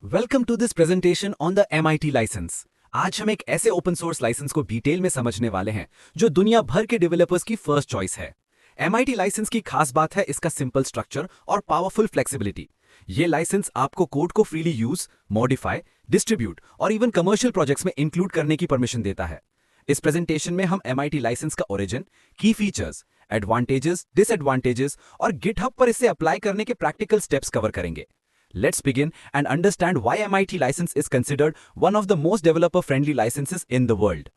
Welcome to this presentation on the MIT license. आज हम एक ऐसे ओपन सोर्स लाइसेंस को डिटेल में समझने वाले हैं जो दुनिया भर के डेवलपर्स की फर्स्ट चॉइस है। MIT लाइसेंस की खास बात है इसका सिंपल स्ट्रक्चर और पावरफुल फ्लेक्सिबिलिटी। ये लाइसेंस आपको कोड को फ्रीली यूज, मॉडिफाई, डिस्ट्रीब्यूट और इवन कमर्शियल प्रोजेक्ट्स में इंक्लूड करने की परमिशन देता है। इस प्रेजेंटेशन में हम MIT लाइसेंस का ओरिजिन, की फीचर्स, एडवांटेजेस, डिसएडवांटेजेस और गिटहब पर इसे अप्लाई करने के प्रैक्टिकल स्टेप्स कवर करेंगे। Let's begin and understand why MIT license is considered one of the most developer-friendly licenses in the world.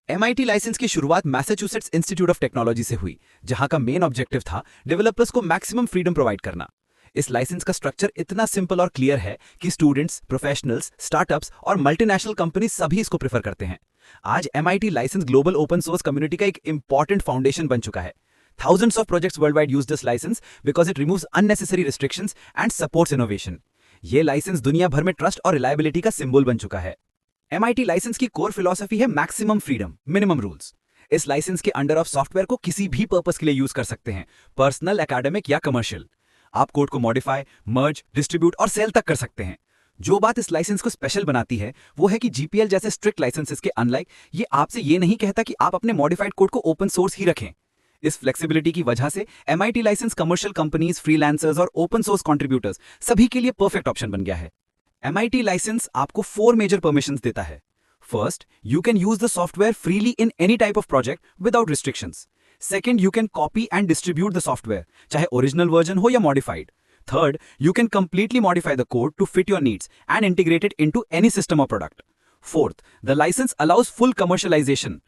MIT license की शुरुआत मैसाचुसेट्स इंस्टीट्यूट ऑफ टेक्नोलॉजी से हुई, जहां का मेन ऑब्जेक्टिव था डेवलपर्स को मैक्सिमम फ्रीडम प्रोवाइड करना। इस लाइसेंस का स्ट्रक्चर इतना सिंपल और क्लियर है कि स्टूडेंट्स, प्रोफेशनल्स, स्टार्टअप्स और मल्टीनेशनल कंपनी सभी इसको प्रेफर करते हैं। आज MIT license global open source community का एक इंपॉर्टेंट फाउंडेशन बन चुका है। Thousands of projects worldwide use this license because it removes unnecessary restrictions and supports innovation. ये लाइसेंस दुनिया भर में ट्रस्ट और रिलायबिलिटी का सिंबल बन चुका है। MIT लाइसेंस की कोर फिलॉसफी है मैक्सिमम फ्रीडम, मिनिमम रूल्स। इस लाइसेंस के अंडर आप सॉफ्टवेयर को किसी भी पर्पस के लिए यूज कर सकते हैं, पर्सनल, एकेडमिक या कमर्शियल। आप कोड को मॉडिफाई, मर्ज, डिस्ट्रीब्यूट और सेल तक कर सकते हैं। जो बात इस लाइसेंस को स्पेशल बनाती है वो है कि GPL जैसे स्ट्रिक्ट लाइसेंसेस के अनलाइक ये आपसे ये नहीं कहता कि आप अपने मॉडिफाइड कोड को ओपन सोर्स ही रखें। इस फ्लेक्सिबिलिटी की वजह से MIT license commercial companies, freelancers और ओपन सोर्स कंट्रीब्यूटर्स सभी के लिए परफेक्ट ऑप्शन बन गया है। MIT लाइसेंस आपको 4 मेजर परमिशंस देता है। First, you can use the software freely in any type of project without restrictions. Second, you can copy and distribute the software, चाहे ओरिजिनल वर्जन हो या modified. Third, you can completely modify the code to fit your needs and integrate it into any system और product. Fourth, the license allows full commercialization.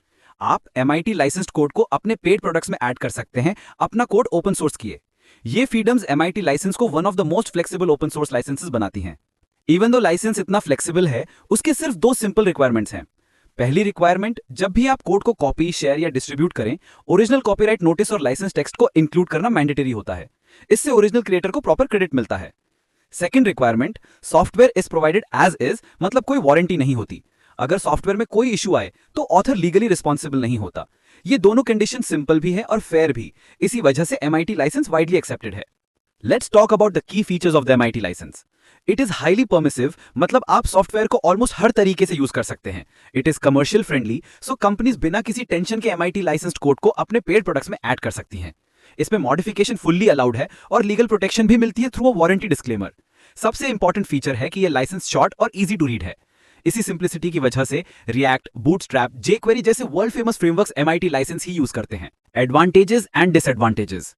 आप MIT licensed code को अपने paid products में add कर सकते हैं, अपना code open source किए। ये फ्रीडम्स MIT लाइसेंस को one of the most flexible open source licenses बनाती हैं। इवन दो लाइसेंस इतना फ्लेक्सिबल है, उसके सिर्फ 2 सिंपल रिक्वायरमेंट्स हैं। पहली रिक्वायरमेंट, जब भी आप कोड को कॉपी, शेयर या डिस्ट्रीब्यूट करें, ओरिजिनल कॉपीराइट नोटिस और लाइसेंस टेक्स्ट को इंक्लूड करना मैंडेटरी होता है। इससे ओरिजिनल क्रिएटर को प्रॉपर क्रेडिट मिलता है। Second requirement, software is provided as is, मतलब कोई वारंटी नहीं होती। अगर सॉफ्टवेयर में कोई इशू आए तो ऑथर लीगली रिस्पॉन्सिबल नहीं होता। ये दोनों कंडीशन सिंपल भी है और फेयर भी, इसी वजह से MIT लाइसेंस वाइडली एक्सेप्टेड है। Let's talk about the key features of the MIT license. It is highly permissive, मतलब आप सॉफ्टवेयर को ऑलमोस्ट हर तरीके से यूज कर सकते हैं। It is commercial friendly, so companies बिना किसी टेंशन के MIT लाइसेंस्ड कोड को अपने पेड प्रोडक्ट्स में ऐड कर सकती हैं। इसमें मॉडिफिकेशन फुल्ली अलाउड है और लीगल प्रोटेक्शन भी मिलती है थ्रू अ वारंटी डिस्क्लेमर। सबसे इंपॉर्टेंट फीचर है कि यह लाइसेंस शॉर्ट और इजी टू रीड है। इसी सिंप्लिसिटी की वजह से रिएक्ट, बूटस्ट्रैप, jQuery जैसे world famous frameworks MIT license ही यूज करते हैं। Advantages and disadvantages.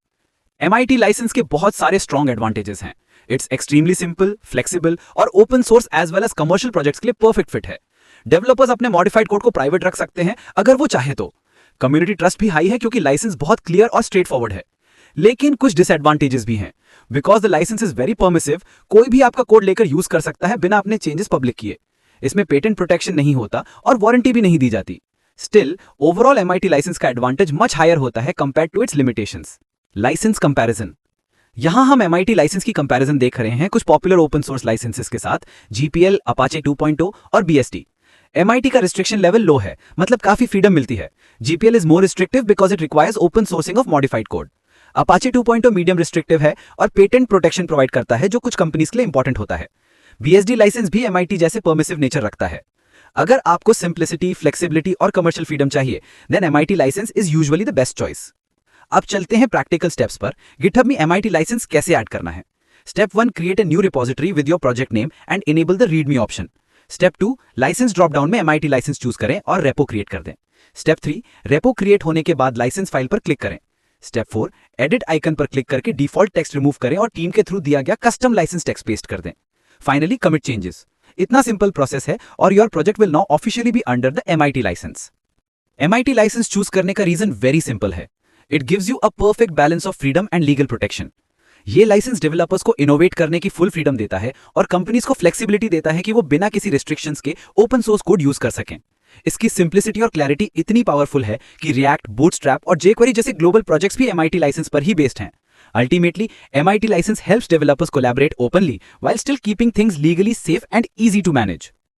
MIT license के बहुत सारे स्ट्रॉन्ग एडवांटेजेस हैं। इट्स एक्सट्रीमली सिंपल, फ्लेक्सिबल और open source as well as commercial projects के लिए परफेक्ट फिट है। डेवलपर्स अपने मॉडिफाइड कोड को प्राइवेट रख सकते हैं अगर वो चाहे तो। कम्युनिटी ट्रस्ट भी हाई है क्योंकि लाइसेंस बहुत क्लियर और स्ट्रेट फॉरवर्ड है। लेकिन कुछ डिसएडवांटेजेस भी हैं। Because the license is very permissive, कोई भी आपका कोड लेकर यूज कर सकता है बिना अपने चेंजेस पब्लिक किए। इसमें पेटेंट प्रोटेक्शन नहीं होता और वारंटी भी नहीं दी जाती। स्टिल, ओवरऑल MIT लाइसेंस का एडवांटेज मच हायर होता है compared to its limitations. License comparison. यहां हम MIT लाइसेंस की कंपैरिजन देख रहे हैं कुछ पॉपुलर ओपन सोर्स लाइसेंसेस के साथ, GPL, Apache 2.0 और BSD। MIT का रिस्ट्रिक्शन लेवल लो है, मतलब काफी फ्रीडम मिलती है। GPL is more restrictive because it requires open sourcing of modified code. Apache 2.0 medium restrictive है और पेटेंट प्रोटेक्शन प्रोवाइड करता है, जो कुछ कंपनीज के लिए इंपॉर्टेंट होता है। BSD लाइसेंस भी MIT जैसे परमिसिव नेचर रखता है। अगर आपको सिंप्लिसिटी, फ्लेक्सिबिलिटी और कमर्शियल फ्रीडम चाहिए, then MIT licence is usually the best choice. अब चलते हैं प्रैक्टिकल स्टेप्स पर। गिटहब में MIT लाइसेंस कैसे ऐड करना है। Step 1, create a new repository with your project name and enable the readme option. Step 2, licence drop down में MIT licence choose करें और रेपो क्रिएट कर दें। स्टेप 3, रेपो क्रिएट होने के बाद लाइसेंस फाइल पर क्लिक करें। स्टेप 4, एडिट आइकन पर क्लिक करके डिफॉल्ट टेक्स्ट रिमूव करें और टीम के थ्रू दिया गया कस्टम लाइसेंस टेक्स्ट पेस्ट कर दें। Finally, commit changes. इतना सिंपल प्रोसेस है और your project will now officially be under the MIT licence. MIT licence choose करने का रीजन वेरी सिंपल है। It gives you a perfect balance of freedom and legal protection. ये licence developers को innovate करने की full freedom देता है और कंपनीज को फ्लेक्सिबिलिटी देता है कि वो बिना किसी रिस्ट्रिक्शंस के ओपन सोर्स कोड यूज कर सकें। इसकी सिंप्लिसिटी और क्लैरिटी इतनी पावरफुल है कि रिएक्ट, बूटस्ट्रैप और jQuery जैसे ग्लोबल प्रोजेक्ट्स भी MIT लाइसेंस पर ही बेस्ड हैं। Ultimately, MIT license helps developers collaborate openly while still keeping things legally safe and easy to manage.